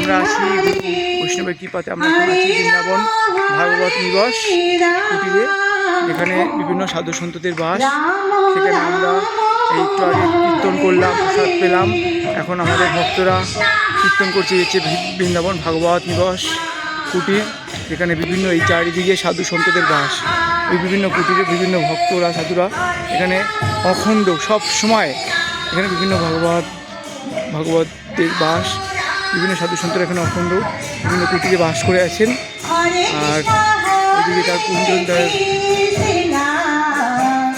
আমরা আছি বৈষ্ণবের কৃপাতে আমরা এখন আছি বৃন্দাবন ভাগবত নিবাস কুটিরে, যেখানে বিভিন্ন সাধু সন্তদের বাস। সেখানে আমরা একটু আগে কীর্তন করলাম, প্রসাদ পেলাম। এখন আমাদের ভক্তরা কীর্তন করছে হচ্ছে বৃন্দাবন ভাগবত নিবাস কুটির, যেখানে বিভিন্ন এই চারিদিকে সাধু সন্তদের বাস। ওই বিভিন্ন কুটিরে বিভিন্ন ভক্তরা সাধুরা এখানে অখণ্ড সব সময় এখানে বিভিন্ন ভাগবতের বাস। বিভিন্ন সাধু সন্তরা এখানে অখণ্ড বিভিন্ন কুটিরে বাস করে আছেন। আর ওইদিকে তার কুঞ্জন দেয়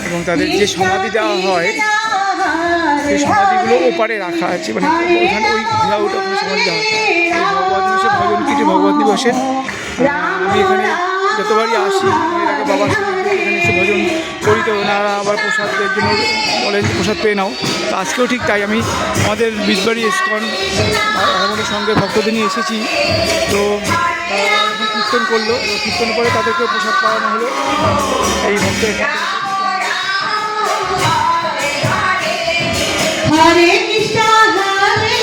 এবং তাদের যে সমাধি দেওয়া হয় সেই সমাধিগুলো ওপারে রাখা আছে, মানে ওখানে ওই ঘেরাওটা ওখানে সমাধি দেওয়া হয়। ভগবত নিবাসে ভজন কীর্তি ভগবত নিবাসে আমি এখানে যতবারই আসি এর আগে বাবার এখানে এসে ভজন করি, তো ওনারা আবার প্রসাদের জন্য বলেন যে প্রসাদ পেয়ে নাও। তো আজকেও ঠিক তাই, আমি আমাদের বীজবাড়ি ইস্কন আমাদের সঙ্গে ভক্তদের নিয়ে এসেছি। তো কীর্তন করলো, কীর্তনের পরে তাদেরকেও প্রসাদ পাওয়ানো হলো এই ভক্তের। হরে কৃষ্ণ হরে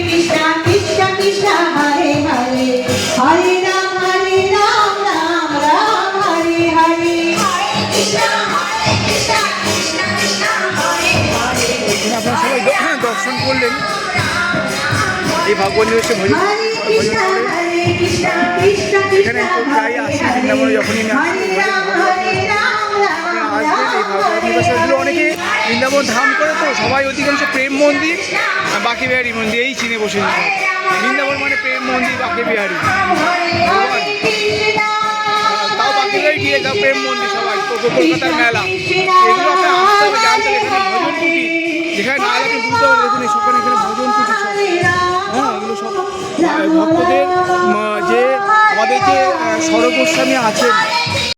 কৃষ্ণ কৃষ্ণ কৃষ্ণ হরে হরে হরে রাম হরে রাম রাম রাম হরে হরে হরে কৃষ্ণ হরে আপনারা সবাই দর্শন করলেন এই ভাগবত নিবাসে ভজন এখানে প্রায় আসি বৃন্দাবনে, যখনই আসবেন এই ভাগবত নিবাসগুলো অনেকে বৃন্দাবন ধাম করে, তো সবাই অধিকাংশ প্রেম মন্দির বাঁকে বিহারী মন্দির এই চিনে বসে বৃন্দাবন মানে প্রেম মন্দির বাঁকে বিহারী, তাও বাঁকে বিহারী গিয়ে যাও প্রেম মন্দির সবাই কলকাতার মেলা, এগুলো আপনার আসতে হবে জানতে হবে। এখানে ভজন কুটি যেখানে না আপনি বুঝতে হবে, দেখুন সকালে এখানে ভজন কুটি সব, হ্যাঁ এগুলো সব ভক্তদের যে আমাদের যে স্বরূপ গোস্বামী আছেন